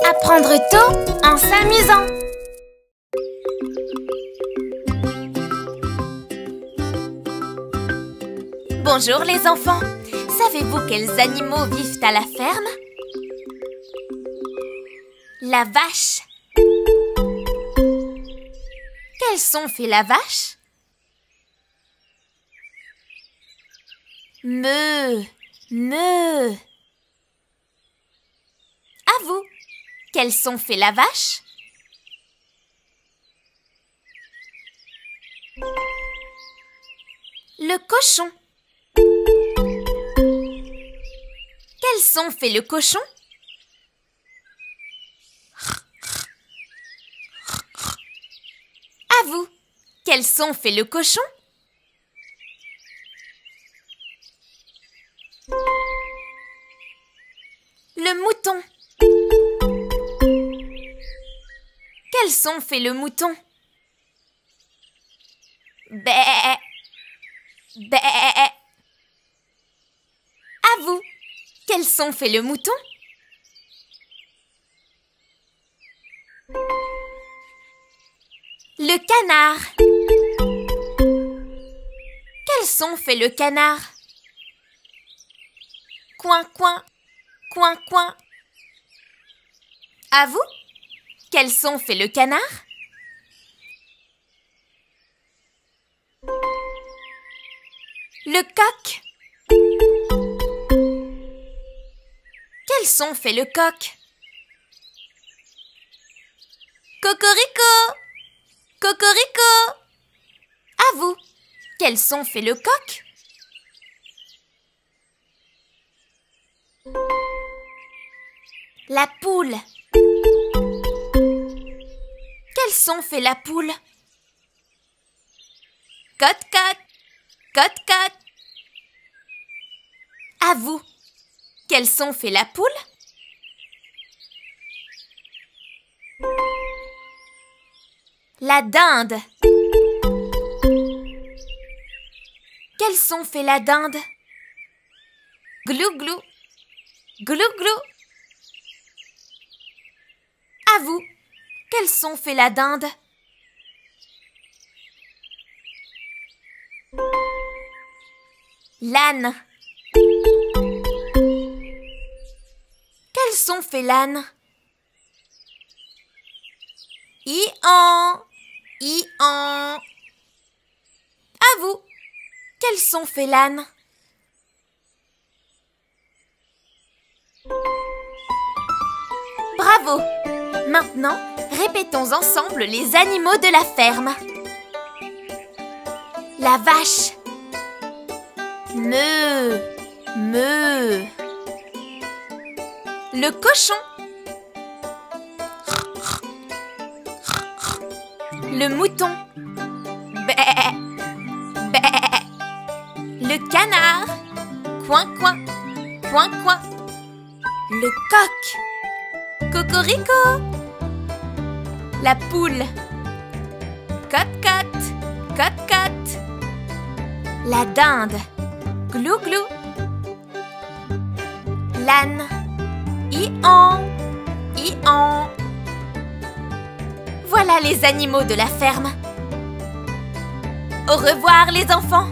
Apprendre tôt en s'amusant. Bonjour les enfants. Savez-vous quels animaux vivent à la ferme? La vache. Quel son fait la vache? Meuh, meuh. À vous, quel son fait la vache? Le cochon. Quel son fait le cochon? À vous, quel son fait le cochon? Le mouton. Quel son fait le mouton? Bé. Bé. À vous, quel son fait le mouton? Le canard. Quel son fait le canard? Coin, coin, coin, coin. À vous, quel son fait le canard? Le coq. Quel son fait le coq? Cocorico! Cocorico! À vous, quel son fait le coq? La poule. Quel son fait la poule? Cote-cote, cote-cote. À vous, quel son fait la poule? La dinde. Quel son fait la dinde? Glou-glou, glou-glou. À vous, quel son fait la dinde? L'âne. Quel son fait l'âne? I-en, i-en. À vous, quel son fait l'âne? Bravo! Maintenant, répétons ensemble les animaux de la ferme. La vache. Meuh, meuh. Le cochon. Le mouton. Bé, bé. Le canard. Coin, coin, coin, coin. Le coq. Cocorico. La poule. Cote-cote, cote-cote. La dinde. Glou-glou. L'âne. I-en, i-en. Voilà les animaux de la ferme. Au revoir les enfants.